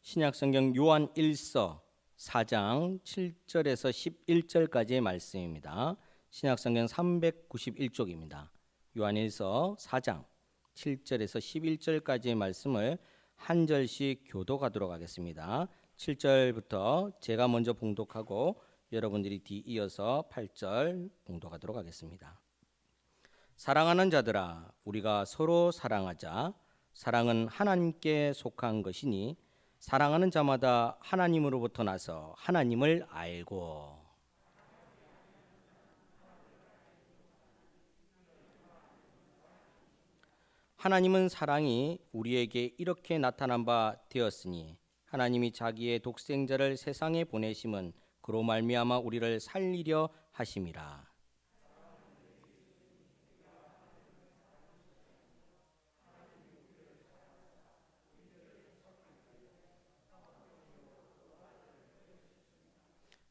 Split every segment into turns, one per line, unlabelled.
신약성경 요한 1서 4장 7절에서 11절까지의 말씀입니다. 신약성경 391쪽입니다. 요한 1서 4장 7절에서 11절까지의 말씀을 한 절씩 교독하도록 하겠습니다. 7절부터 제가 먼저 봉독하고 여러분들이 뒤이어서 8절 봉독하도록 하겠습니다. 사랑하는 자들아, 우리가 서로 사랑하자. 사랑은 하나님께 속한 것이니 사랑하는 자마다 하나님으로부터 나서 하나님을 알고, 하나님은 사랑이 우리에게 이렇게 나타난 바 되었으니 하나님이 자기의 독생자를 세상에 보내심은 그로 말미암아 우리를 살리려 하심이라.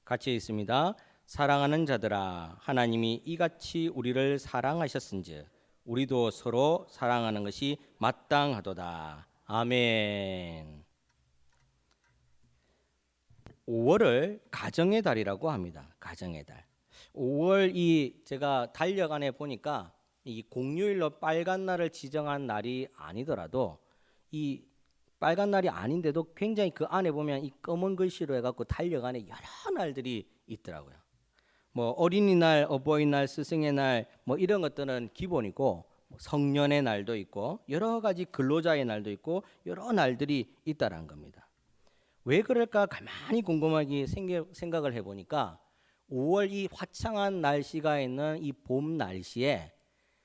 같이 있습니다. 사랑하는 자들아, 하나님이 이같이 우리를 사랑하셨은즉 우리도 서로 사랑하는 것이 마땅하도다. 아멘. 5월을 가정의 달이라고 합니다. 가정의 달. 5월 제가 달력안에 보니까 이 공휴일로 빨간 날을 지정한 날이 아니더라도 이 빨간 날이 아닌데도 굉장히 그 안에 보면 이 검은 글씨로 해갖고 달력안에 여러 날들이 있더라고요. 뭐 어린이날, 어버이날, 스승의 날 뭐 이런 것들은 기본이고 성년의 날도 있고 여러 가지 근로자의 날도 있고 여러 날들이 있다라는 겁니다. 왜 그럴까 가만히 궁금하게 생각을 해보니까 5월 이 화창한 날씨가 있는 이 봄 날씨에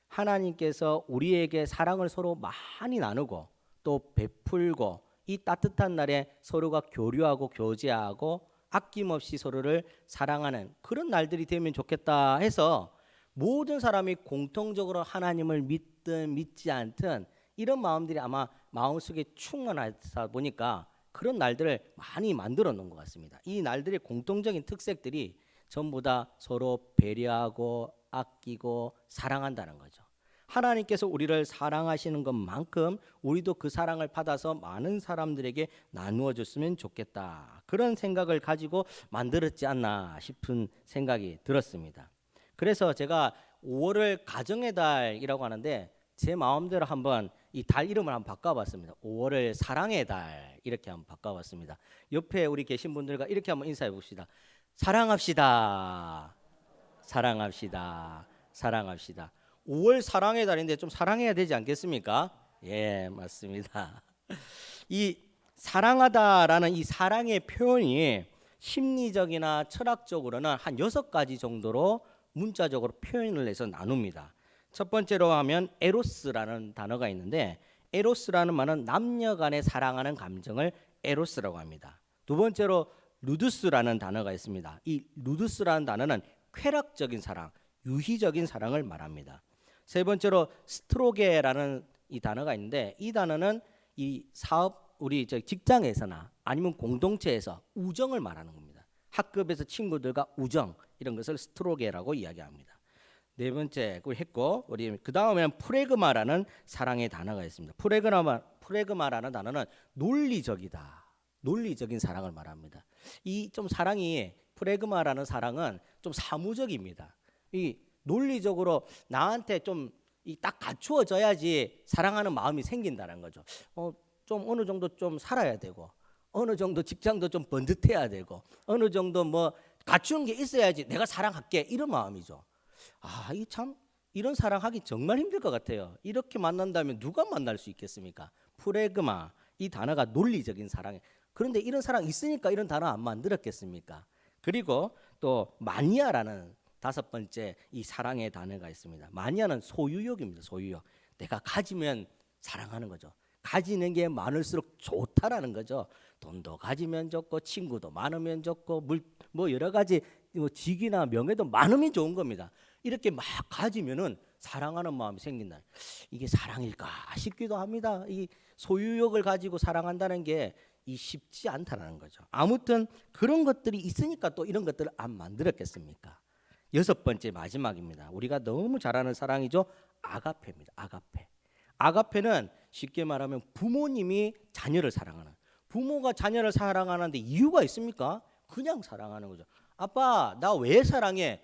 하나님께서 우리에게 사랑을 서로 많이 나누고 또 베풀고 이 따뜻한 날에 서로가 교류하고 교제하고 아낌없이 서로를 사랑하는 그런 날들이 되면 좋겠다 해서 모든 사람이 공통적으로 하나님을 믿든 믿지 않든 이런 마음들이 아마 마음속에 충만하다 보니까 그런 날들을 많이 만들어 놓은 것 같습니다. 이 날들의 공통적인 특색들이 전부 다 서로 배려하고 아끼고 사랑한다는 거죠. 하나님께서 우리를 사랑하시는 것만큼 우리도 그 사랑을 받아서 많은 사람들에게 나누어 줬으면 좋겠다. 그런 생각을 가지고 만들었지 않나 싶은 생각이 들었습니다. 그래서 제가 5월을 가정의 달이라고 하는데 제 마음대로 한번 이 달 이름을 한번 바꿔봤습니다. 5월을 사랑의 달 이렇게 한번 바꿔봤습니다. 옆에 우리 계신 분들과 이렇게 한번 인사해 봅시다. 사랑합시다. 사랑합시다. 사랑합시다. 5월 사랑의 달인데 좀 사랑해야 되지 않겠습니까? 예, 맞습니다. 이 사랑하다라는 이 사랑의 표현이 심리적이나 철학적으로는 한 6가지 정도로 문자적으로 표현을 해서 나눕니다. 첫 번째로 하면 에로스라는 단어가 있는데 에로스라는 말은 남녀 간에 사랑하는 감정을 에로스라고 합니다. 두 번째로 루두스라는 단어가 있습니다. 이 루두스라는 단어는 쾌락적인 사랑, 유희적인 사랑을 말합니다. 세 번째로 스트로게라는 이 단어가 있는데 이 단어는 이 사업 우리 직장에서나 아니면 공동체에서 우정을 말하는 겁니다. 학급에서 친구들과 우정 이런 것을 스트로게라고 이야기합니다. 네 번째 했고 우리 그 다음에는 프레그마라는 사랑의 단어가 있습니다. 프레그마라는 단어는 논리적이다. 논리적인 사랑을 말합니다. 이 좀 사랑이 프레그마라는 사랑은 좀 사무적입니다. 이 논리적으로 나한테 좀 딱 갖추어져야지 사랑하는 마음이 생긴다는 거죠. 좀 어느 정도 좀 살아야 되고 어느 정도 직장도 좀 번듯해야 되고 어느 정도 뭐 갖추는 게 있어야지 내가 사랑할게 이런 마음이죠. 이 참 이런 사랑하기 정말 힘들 것 같아요. 이렇게 만난다면 누가 만날 수 있겠습니까? 프레그마 이 단어가 논리적인 사랑이에요. 그런데 이런 사랑 있으니까 이런 단어 안 만들었겠습니까? 그리고 또 마니아라는 5번째 이 사랑의 단어가 있습니다. 마니아는 소유욕입니다. 소유욕. 내가 가지면 사랑하는 거죠. 가지는 게 많을수록 좋다라는 거죠. 돈도 가지면 좋고 친구도 많으면 좋고 뭐 여러 가지 뭐 직이나 명예도 많으면 좋은 겁니다. 이렇게 막 가지면은 사랑하는 마음이 생긴다. 이게 사랑일까 싶기도 합니다. 이 소유욕을 가지고 사랑한다는 게 쉽지 않다는 거죠. 아무튼 그런 것들이 있으니까 또 이런 것들을 안 만들었겠습니까? 6번째 마지막입니다. 우리가 너무 잘 아는 사랑이죠. 아가페입니다. 아가페. 아가페는 쉽게 말하면 부모님이 자녀를 사랑하는 부모가 자녀를 사랑하는데 이유가 있습니까? 그냥 사랑하는 거죠. 아빠, 나 왜 사랑해?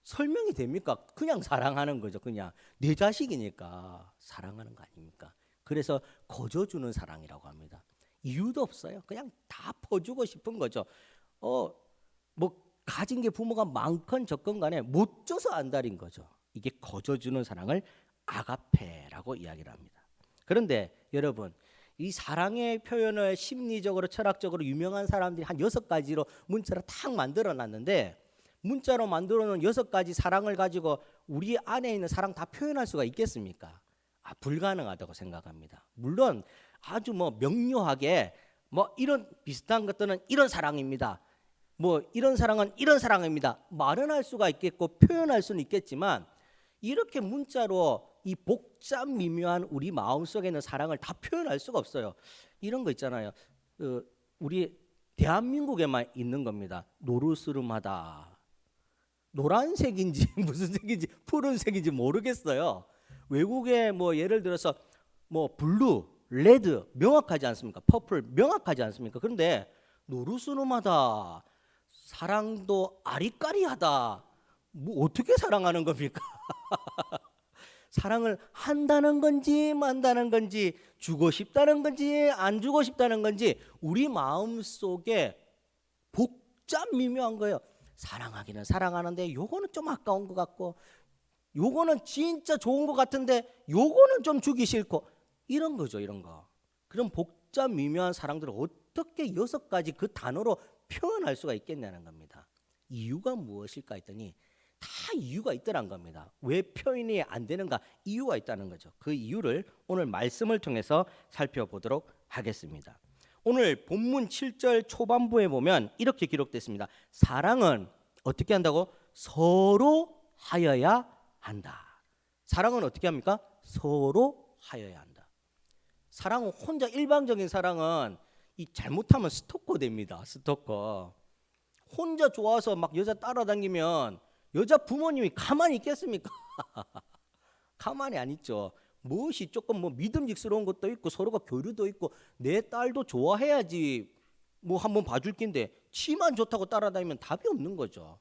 설명이 됩니까? 그냥 사랑하는 거죠. 그냥 내 자식이니까 사랑하는 거 아닙니까? 그래서 거저주는 사랑이라고 합니다. 이유도 없어요. 그냥 다 퍼주고 싶은 거죠. 뭐 가진 게 부모가 많건 적건 간에 못 줘서 안달인 거죠. 이게 거저주는 사랑을 아가페라고 이야기를 합니다. 그런데 여러분, 이 사랑의 표현을 심리적으로 철학적으로 유명한 사람들이 한 6가지로 문자로 탁 만들어 놨는데, 문자로 만들어 놓은 6가지 사랑을 가지고 우리 안에 있는 사랑 다 표현할 수가 있겠습니까? 불가능하다고 생각합니다. 물론 아주 뭐 명료하게 뭐 이런 비슷한 것들은 이런 사랑입니다, 뭐 이런 사랑은 이런 사랑입니다 말은 할 수가 있겠고 표현할 수는 있겠지만, 이렇게 문자로 이 복잡 미묘한 우리 마음속에 있는 사랑을 다 표현할 수가 없어요. 이런 거 있잖아요. 우리 대한민국에만 있는 겁니다. 노르스름하다. 노란색인지 무슨 색인지 푸른색인지 모르겠어요. 외국에 뭐 예를 들어서 뭐 블루, 레드 명확하지 않습니까? 퍼플 명확하지 않습니까? 그런데 노르스름하다, 사랑도 아리까리하다. 뭐 어떻게 사랑하는 겁니까? 사랑을 한다는 건지 만다는 건지, 주고 싶다는 건지 안 주고 싶다는 건지 우리 마음속에 복잡 미묘한 거예요. 사랑하기는 사랑하는데 요거는 좀 아까운 것 같고, 요거는 진짜 좋은 것 같은데 요거는 좀 주기 싫고, 이런 거죠. 이런 거. 그런 복잡 미묘한 사랑들을 어떻게 6가지 그 단어로 표현할 수가 있겠냐는 겁니다. 이유가 무엇일까 했더니 다 이유가 있더란 겁니다. 왜 표현이 안 되는가? 이유가 있다는 거죠. 그 이유를 오늘 말씀을 통해서 살펴보도록 하겠습니다. 오늘 본문 7절 초반부에 보면 이렇게 기록됐습니다. 사랑은 어떻게 한다고? 서로 하여야 한다. 사랑은 어떻게 합니까? 서로 하여야 한다. 사랑은 혼자, 일방적인 사랑은 이 잘못하면 스토커 됩니다. 스토커. 혼자 좋아서 막 여자 따라다니면 여자 부모님이 가만히 있겠습니까? 가만히 안 있죠. 무엇이 조금 뭐 믿음직스러운 것도 있고 서로가 교류도 있고 내 딸도 좋아해야지 뭐 한번 봐줄 낀데 치만 좋다고 따라다니면 답이 없는 거죠.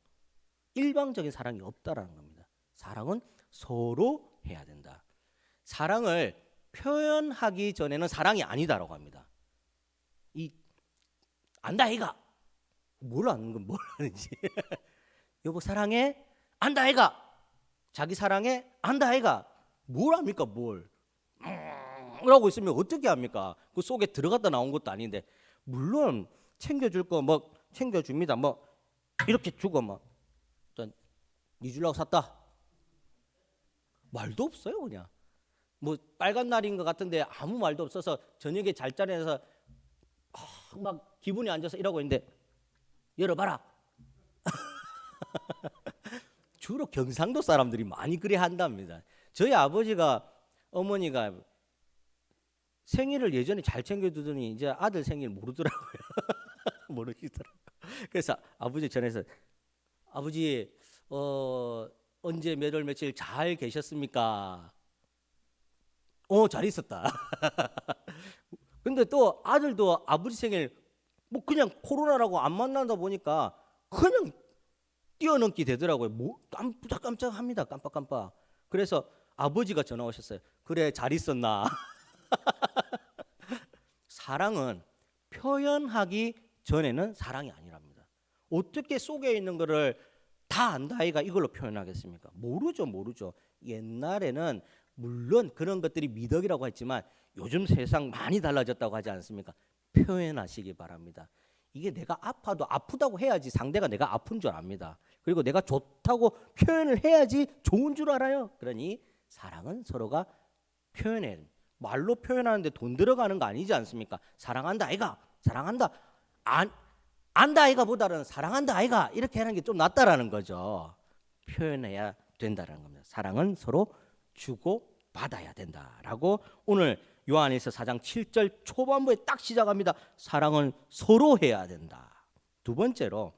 일방적인 사랑이 없다라는 겁니다. 사랑은 서로 해야 된다. 사랑을 표현하기 전에는 사랑이 아니다라고 합니다. 이 안다 이가 뭘 아는 건 뭘 아는지 여보 사랑해? 안다 아이가. 자기 사랑해? 안다 아이가. 뭘 합니까 뭘. 라고 있으면 어떻게 합니까? 그 속에 들어갔다 나온 것도 아닌데. 물론 챙겨줄 거 뭐 챙겨줍니다. 뭐 이렇게 주고 뭐 니 주려고 샀다. 말도 없어요 그냥. 뭐 빨간 날인 것 같은데 아무 말도 없어서 저녁에 잘자리에서 막 기분이 안 좋아서 이러고 있는데 열어봐라. 주로 경상도 사람들이 많이 그래 한답니다. 저희 아버지가 어머니가 생일을 예전에 잘 챙겨주더니 이제 아들 생일 모르더라고요. 모르시더라고요. 그래서 아버지 전해서 아버지 언제 몇 월 며칠 잘 계셨습니까? 잘 있었다. 근데 또 아들도 아버지 생일 뭐 그냥 코로나라고 안 만나다 보니까 그냥 뛰어넘기 되더라고요. 뭐 깜짝깜짝합니다. 깜빡깜빡. 그래서 아버지가 전화 오셨어요. 그래 잘 있었나? 사랑은 표현하기 전에는 사랑이 아니랍니다. 어떻게 속에 있는 거를 다 안다 아이가 이걸로 표현하겠습니까? 모르죠. 옛날에는 물론 그런 것들이 미덕이라고 했지만 요즘 세상 많이 달라졌다고 하지 않습니까? 표현하시기 바랍니다. 이게 내가 아파도 아프다고 해야지 상대가 내가 아픈 줄 압니다. 그리고 내가 좋다고 표현을 해야지 좋은 줄 알아요. 그러니 사랑은 서로가 표현해야 됩니다. 말로 표현하는데 돈 들어가는 거 아니지 않습니까? 사랑한다 아이가, 사랑한다 안다 아이가 보다는 사랑한다 아이가 이렇게 하는 게 좀 낫다라는 거죠. 표현해야 된다는 겁니다. 사랑은 서로 주고 받아야 된다라고 오늘 요한일서 4장 7절 초반부에 딱 시작합니다. 사랑은 서로 해야 된다. 두 번째로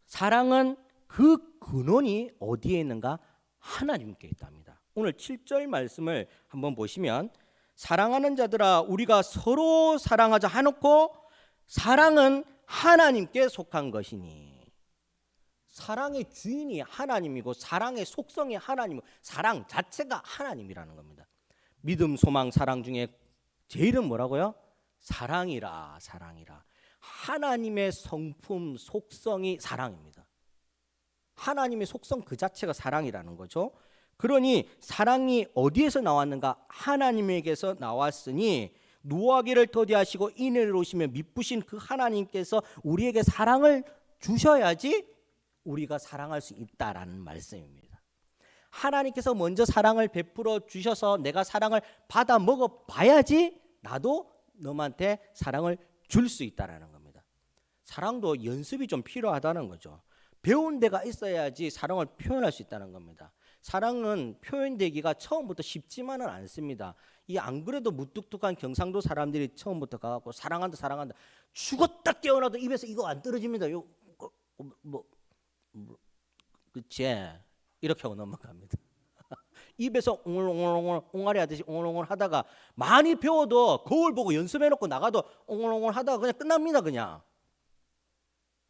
사랑은 그 근원이 어디에 있는가? 하나님께 있답니다. 오늘 7절 말씀을 한번 보시면 사랑하는 자들아 우리가 서로 사랑하자 해놓고 사랑은 하나님께 속한 것이니. 사랑의 주인이 하나님이고 사랑의 속성이 하나님이고 사랑 자체가 하나님이라는 겁니다. 믿음, 소망, 사랑 중에 제일은 뭐라고요? 사랑이라. 사랑이라. 하나님의 성품, 속성이 사랑입니다. 하나님의 속성 그 자체가 사랑이라는 거죠. 그러니 사랑이 어디에서 나왔는가? 하나님에게서 나왔으니 노하기를 더디하시고 인을 오시며 미쁘신 그 하나님께서 우리에게 사랑을 주셔야지 우리가 사랑할 수 있다라는 말씀입니다. 하나님께서 먼저 사랑을 베풀어 주셔서 내가 사랑을 받아 먹어 봐야지 나도 너한테 사랑을 줄 수 있다라는 겁니다. 사랑도 연습이 좀 필요하다는 거죠. 배운 데가 있어야지 사랑을 표현할 수 있다는 겁니다. 사랑은 표현되기가 처음부터 쉽지만은 않습니다. 이 안 그래도 무뚝뚝한 경상도 사람들이 처음부터 가갖고 사랑한다 사랑한다 죽었다 깨어나도 입에서 이거 안 떨어집니다. 그치? 이렇게 하고 넘어갑니다. 입에서 옹알옹알 옹알이 하듯이 옹알옹알 하다가 많이 배워도 거울 보고 연습해놓고 나가도 옹알옹알 하다가 그냥 끝납니다. 그냥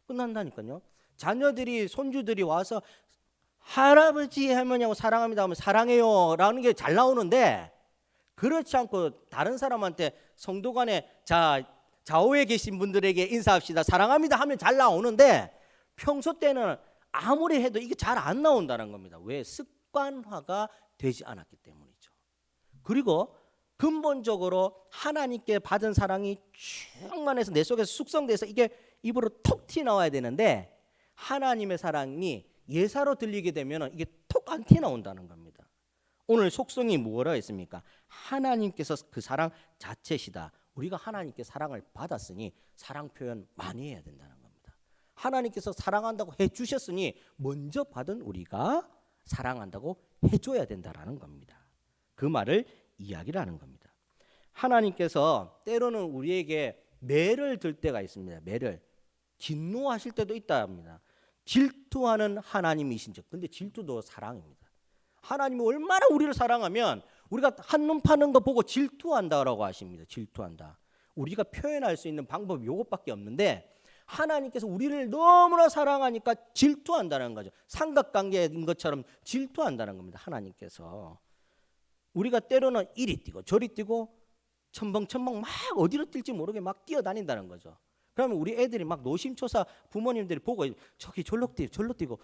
끝난다니까요. 자녀들이 손주들이 와서 할아버지 할머니하고 사랑합니다 하면 사랑해요 라는 게 잘 나오는데 그렇지 않고 다른 사람한테 성도 간에 좌우에 계신 분들에게 인사합시다 사랑합니다 하면 잘 나오는데 평소 때는 아무리 해도 이게 잘 안 나온다는 겁니다. 왜? 습관화가 되지 않았기 때문이죠. 그리고 근본적으로 하나님께 받은 사랑이 충만해서 내 속에서 숙성돼서 이게 입으로 톡 튀어나와야 되는데 하나님의 사랑이 예사로 들리게 되면 이게 톡 안 튀어나온다는 겁니다. 오늘 속성이 뭐라 했습니까? 하나님께서 그 사랑 자체시다. 우리가 하나님께 사랑을 받았으니 사랑 표현 많이 해야 된다는 겁니다. 하나님께서 사랑한다고 해주셨으니 먼저 받은 우리가 사랑한다고 해줘야 된다라는 겁니다. 그 말을 이야기를 하는 겁니다. 하나님께서 때로는 우리에게 매를 들 때가 있습니다. 매를 진노하실 때도 있다 합니다. 질투하는 하나님이신지. 근데 질투도 사랑입니다. 하나님이 얼마나 우리를 사랑하면 우리가 한눈 파는 거 보고 질투한다라고 하십니다. 질투한다. 우리가 표현할 수 있는 방법이 이것밖에 없는데 하나님께서 우리를 너무나 사랑하니까 질투한다는 거죠. 삼각관계인 것처럼 질투한다는 겁니다. 하나님께서. 우리가 때로는 이리 뛰고 저리 뛰고 첨벙첨벙 막 어디로 뛸지 모르게 막 뛰어다닌다는 거죠. 그러면 우리 애들이 막 노심초사 부모님들이 보고 저기 절로 뛰고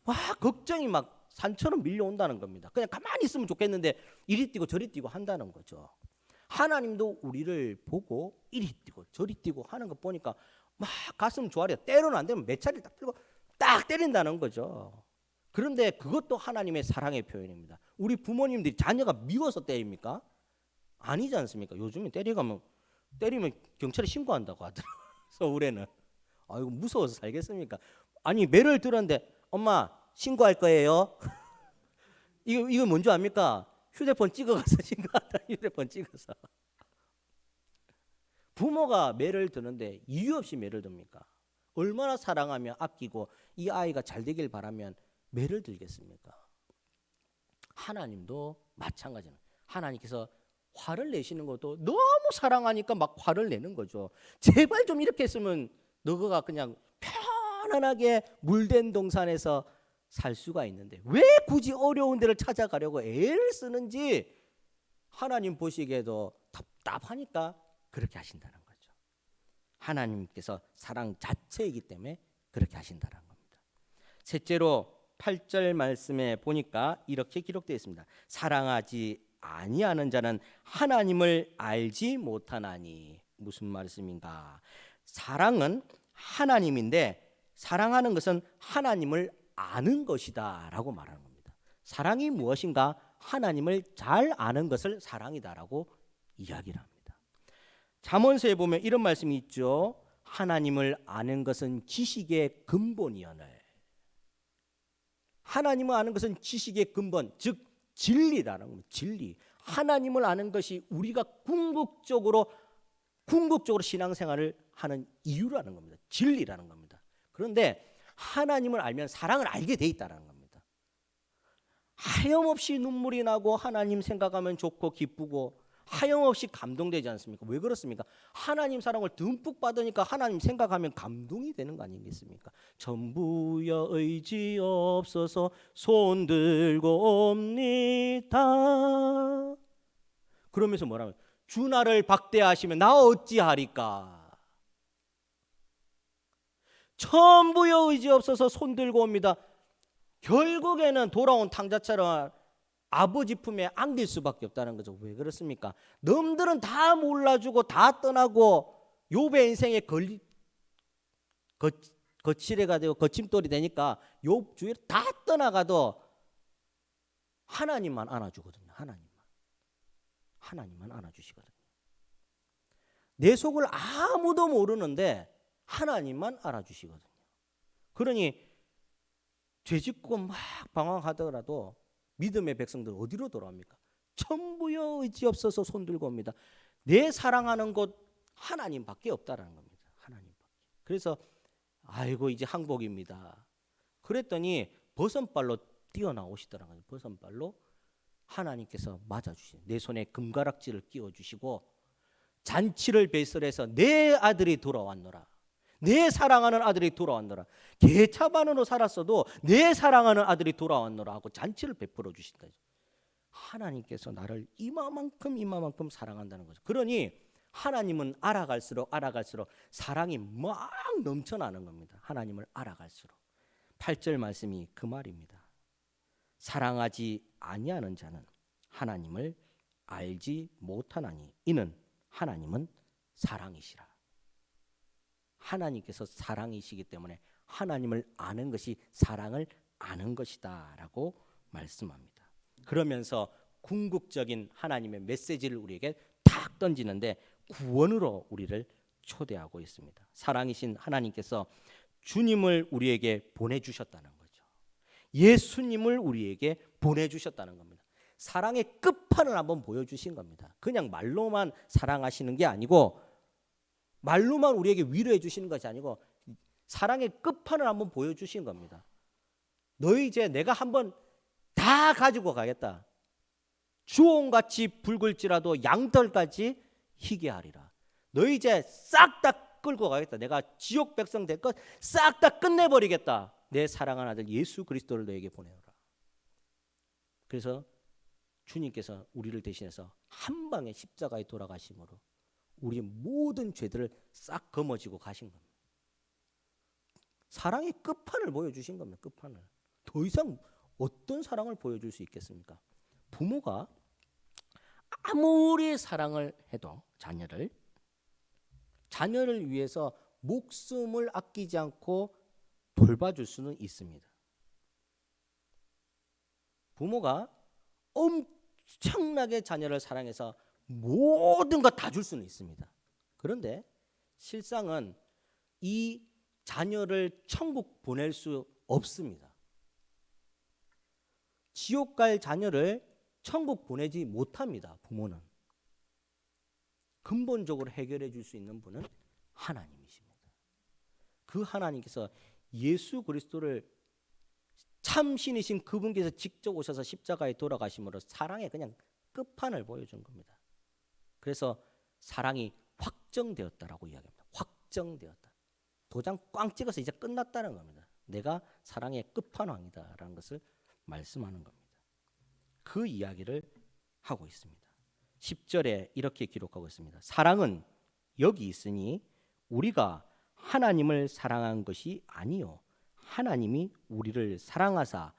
막 걱정이 막 산처럼 밀려온다는 겁니다. 그냥 가만히 있으면 좋겠는데 이리 뛰고 저리 뛰고 한다는 거죠. 하나님도 우리를 보고 이리 뛰고 저리 뛰고 하는 거 보니까 막 가슴 조아려. 때로는 안 되면 몇 차례 딱 들고 딱 때린다는 거죠. 그런데 그것도 하나님의 사랑의 표현입니다. 우리 부모님들이 자녀가 미워서 때립니까? 아니지 않습니까? 요즘에 때리면 경찰에 신고한다고 하더라고요. 서울에는. 아이고 무서워서 살겠습니까? 아니 매를 들었는데 엄마 신고할 거예요. 이거 뭔지 압니까? 휴대폰 찍어가서 신고한다. 휴대폰 찍어서. 부모가 매를 드는데 이유 없이 매를 듭니까? 얼마나 사랑하며 아끼고 이 아이가 잘 되길 바라면 매를 들겠습니까? 하나님도 마찬가지입니다. 하나님께서 화를 내시는 것도 너무 사랑하니까 막 화를 내는 거죠. 제발 좀 이렇게 했으면 너가 그냥 편안하게 물된 동산에서 살 수가 있는데 왜 굳이 어려운 데를 찾아가려고 애를 쓰는지 하나님 보시기에도 답답하니까 그렇게 하신다는 거죠. 하나님께서 사랑 자체이기 때문에 그렇게 하신다는 겁니다. 셋째로 8절 말씀에 보니까 이렇게 기록되어 있습니다. 사랑하지 아니하는 자는 하나님을 알지 못하나니. 무슨 말씀인가? 사랑은 하나님인데 사랑하는 것은 하나님을 아는 것이다 라고 말하는 겁니다. 사랑이 무엇인가? 하나님을 잘 아는 것을 사랑이다라고 이야기를 합니다. 잠언서에 보면 이런 말씀이 있죠. 하나님을 아는 것은 지식의 근본이여늘. 하나님을 아는 것은 지식의 근본, 즉 진리라는 겁니다. 진리. 하나님을 아는 것이 우리가 궁극적으로 신앙생활을 하는 이유라는 겁니다. 진리라는 겁니다. 그런데 하나님을 알면 사랑을 알게 돼 있다는 겁니다. 하염없이 눈물이 나고 하나님 생각하면 좋고 기쁘고 하염없이 감동되지 않습니까? 왜 그렇습니까? 하나님 사랑을 듬뿍 받으니까 하나님 생각하면 감동이 되는 거 아니겠습니까? 전부여 의지 없어서 손 들고 옵니다. 그러면서 뭐라면 주 나를 박대하시면 나 어찌하리까? 전부여 의지 없어서 손 들고 옵니다. 결국에는 돌아온 탕자처럼 아버지 품에 안길 수밖에 없다는 거죠. 왜 그렇습니까? 놈들은 다 몰라주고 다 떠나고 욥의 인생에 거칠애가 되고 거침돌이 되니까 욥 주위에 다 떠나가도 하나님만 안아주거든요. 하나님만 안아주시거든요. 내 속을 아무도 모르는데 하나님만 알아주시거든요. 그러니 죄짓고 막 방황하더라도 믿음의 백성들 어디로 돌아옵니까? 전부여 의지 없어서 손 들고 옵니다. 내 사랑하는 곳 하나님밖에 없다라는 겁니다. 하나님밖에. 그래서 아이고 이제 항복입니다. 그랬더니 버선발로 뛰어나오시더라고요. 버선발로 하나님께서 맞아주시죠. 내 손에 금가락지를 끼워주시고 잔치를 배설해서 내 아들이 돌아왔노라. 내 사랑하는 아들이 돌아왔노라. 개차반으로 살았어도 내 사랑하는 아들이 돌아왔노라 하고 잔치를 베풀어 주신다. 하나님께서 나를 이마만큼 사랑한다는 거죠. 그러니 하나님은 알아갈수록 사랑이 막 넘쳐나는 겁니다. 하나님을 알아갈수록. 8절 말씀이 그 말입니다. 사랑하지 아니하는 자는 하나님을 알지 못하나니 이는 하나님은 사랑이시라. 하나님께서 사랑이시기 때문에 하나님을 아는 것이 사랑을 아는 것이다 라고 말씀합니다. 그러면서 궁극적인 하나님의 메시지를 우리에게 탁 던지는데 구원으로 우리를 초대하고 있습니다. 사랑이신 하나님께서 주님을 우리에게 보내주셨다는 거죠. 예수님을 우리에게 보내주셨다는 겁니다. 사랑의 끝판을 한번 보여주신 겁니다. 그냥 말로만 사랑하시는 게 아니고 말로만 우리에게 위로해 주시는 것이 아니고 사랑의 끝판을 한번 보여주신 겁니다. 너희 이제 내가 한번 다 가지고 가겠다. 주홍같이 붉을지라도 양털까지 희게 하리라. 너희 이제 싹 다 끌고 가겠다. 내가 지옥 백성 될 것 싹 다 끝내버리겠다. 내 사랑하는 아들 예수 그리스도를 너에게 보내오라. 그래서 주님께서 우리를 대신해서 한 방에 십자가에 돌아가심으로 우리의 모든 죄들을 싹 거머쥐고 가신 겁니다. 사랑의 끝판을 보여주신 겁니다. 끝판을. 더 이상 어떤 사랑을 보여줄 수 있겠습니까? 부모가 아무리 사랑을 해도 자녀를 위해서 목숨을 아끼지 않고 돌봐줄 수는 있습니다. 부모가 엄청나게 자녀를 사랑해서 모든 것 다 줄 수는 있습니다. 그런데 실상은 이 자녀를 천국 보낼 수 없습니다. 지옥 갈 자녀를 천국 보내지 못합니다. 부모는. 근본적으로 해결해 줄 수 있는 분은 하나님이십니다. 그 하나님께서 예수 그리스도를 참신이신 그분께서 직접 오셔서 십자가에 돌아가심으로 사랑의 그냥 끝판을 보여준 겁니다. 그래서 사랑이 확정되었다라고 이야기합니다. 확정되었다. 도장 꽝 찍어서 이제 끝났다는 겁니다. 내가 사랑의 끝판왕이다라는 것을 말씀하는 겁니다. 그 이야기를 하고 있습니다. 10절에 이렇게 기록하고 있습니다. 사랑은 여기 있으니 우리가 하나님을 사랑한 것이 아니요 하나님이 우리를 사랑하사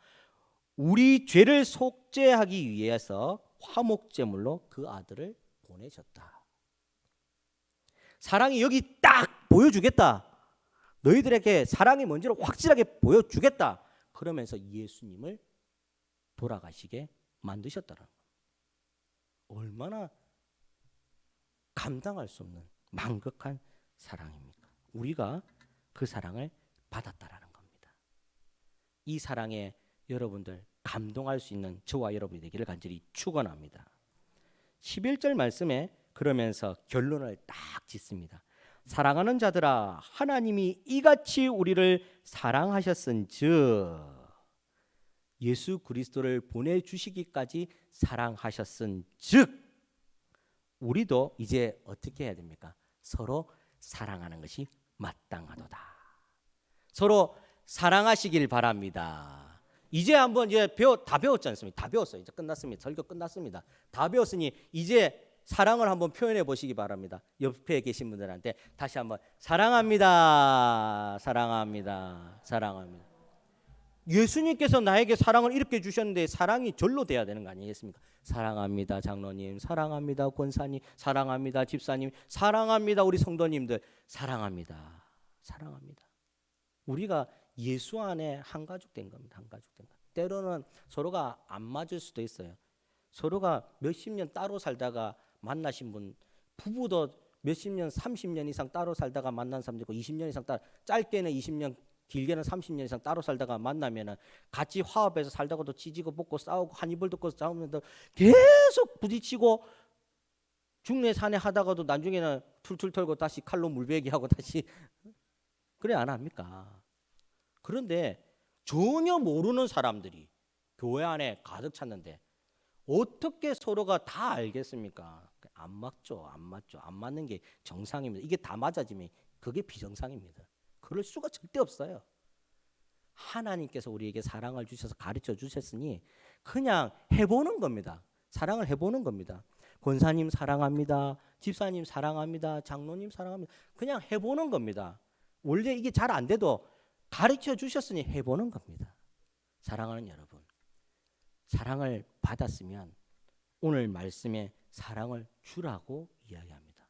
우리 죄를 속죄하기 위해서 화목제물로 그 아들을 보내셨다. 사랑이 여기 딱 보여주겠다. 너희들에게 사랑이 뭔지를 확실하게 보여주겠다. 그러면서 예수님을 돌아가시게 만드셨다는 거예요. 얼마나 감당할 수 없는 만극한 사랑입니까? 우리가 그 사랑을 받았다라는 겁니다. 이 사랑에 여러분들 감동할 수 있는 저와 여러분이 되기를 간절히 축원합니다. 11절 말씀에 그러면서 결론을 딱 짓습니다. 사랑하는 자들아 하나님이 이같이 우리를 사랑하셨은즉 예수 그리스도를 보내주시기까지 사랑하셨은즉 우리도 이제 어떻게 해야 됩니까? 서로 사랑하는 것이 마땅하도다. 서로 사랑하시길 바랍니다. 이제 한번 이제 다 배웠지 않습니까? 다 배웠어요. 이제 끝났습니다. 설교 끝났습니다. 다 배웠으니 이제 사랑을 한번 표현해 보시기 바랍니다. 옆에 계신 분들한테 다시 한번 사랑합니다. 사랑합니다. 사랑합니다. 예수님께서 나에게 사랑을 이렇게 주셨는데 사랑이 절로 돼야 되는 거 아니겠습니까? 사랑합니다 장로님, 사랑합니다 권사님, 사랑합니다 집사님, 사랑합니다 우리 성도님들, 사랑합니다. 사랑합니다. 우리가 예수 안에 한 가족 된 겁니다. 한 가족 된 거. 때로는 서로가 안 맞을 수도 있어요. 서로가 몇십 년 따로 살다가 만나신 분, 부부도 몇십 년, 30년 이상 따로 살다가 만난 사람도 있고 20년 이상 따로, 짧게는 20년, 길게는 30년 이상 따로 살다가 만나면은 같이 화합해서 살다가도 찢고 볶고 싸우고 한 이불 덮고 싸우면서 계속 부딪히고 중내 산에 하다가도 나중에는 툴툴 털고 다시 칼로 물베기 하고 다시 그래 안 합니까? 그런데 전혀 모르는 사람들이 교회 안에 가득 찼는데 어떻게 서로가 다 알겠습니까? 안 맞죠. 안 맞죠. 안 맞는 게 정상입니다. 이게 다 맞아지면 그게 비정상입니다. 그럴 수가 절대 없어요. 하나님께서 우리에게 사랑을 주셔서 가르쳐 주셨으니 그냥 해보는 겁니다. 사랑을 해보는 겁니다. 권사님 사랑합니다. 집사님 사랑합니다. 장로님 사랑합니다. 그냥 해보는 겁니다. 원래 이게 잘 안 돼도 가르쳐 주셨으니 해보는 겁니다. 사랑하는 여러분, 사랑을 받았으면 오늘 말씀에 사랑을 주라고 이야기합니다.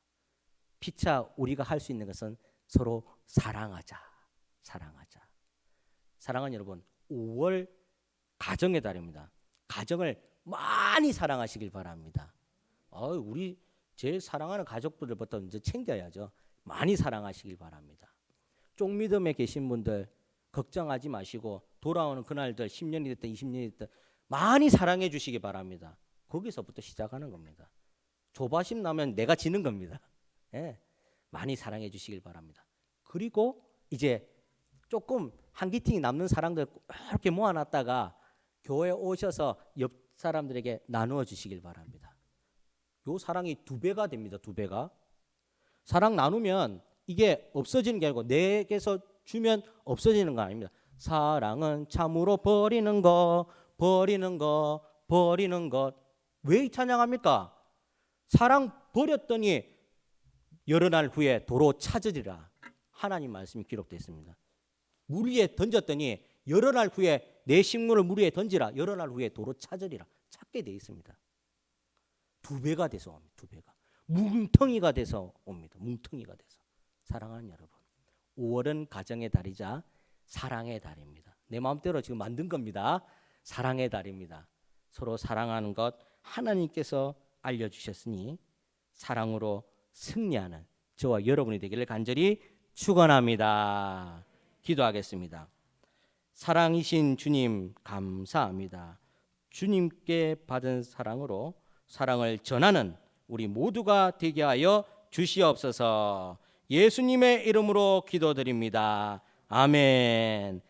피차 우리가 할 수 있는 것은 서로 사랑하자. 사랑하자. 사랑하는 여러분, 5월 가정의 달입니다. 가정을 많이 사랑하시길 바랍니다. 우리 제일 사랑하는 가족들부터 이제 챙겨야죠. 많이 사랑하시길 바랍니다. 쪽믿음에 계신 분들 걱정하지 마시고 돌아오는 그날들 10년이 됐든 20년이 됐든 많이 사랑해 주시기 바랍니다. 거기서부터 시작하는 겁니다. 조바심 나면 내가 지는 겁니다. 예, 많이 사랑해 주시길 바랍니다. 그리고 이제 조금 한기팅이 남는 사랑들 이렇게 모아놨다가 교회에 오셔서 옆 사람들에게 나누어 주시길 바랍니다. 요 사랑이 2배가 됩니다. 2배가. 사랑 나누면 이게 없어지는 게 아니고 내게서 주면 없어지는 거 아닙니다. 사랑은 참으로 버리는 것, 버리는 것, 버리는 것. 왜 찬양합니까? 사랑 버렸더니 여러 날 후에 도로 찾으리라. 하나님 말씀이 기록되어 있습니다. 물 위에 던졌더니 여러 날 후에 내 식물을 물 위에 던지라. 여러 날 후에 도로 찾으리라. 찾게 되어 있습니다. 2배가 돼서 옵니다. 2배가. 뭉텅이가 돼서 옵니다. 뭉텅이가 돼서. 사랑하는 여러분, 5월은 가정의 달이자 사랑의 달입니다. 내 마음대로 지금 만든 겁니다. 사랑의 달입니다. 서로 사랑하는 것 하나님께서 알려주셨으니 사랑으로 승리하는 저와 여러분이 되기를 간절히 축원합니다. 기도하겠습니다. 사랑이신 주님 감사합니다. 주님께 받은 사랑으로 사랑을 전하는 우리 모두가 되게 하여 주시옵소서. 예수님의 이름으로 기도드립니다. 아멘.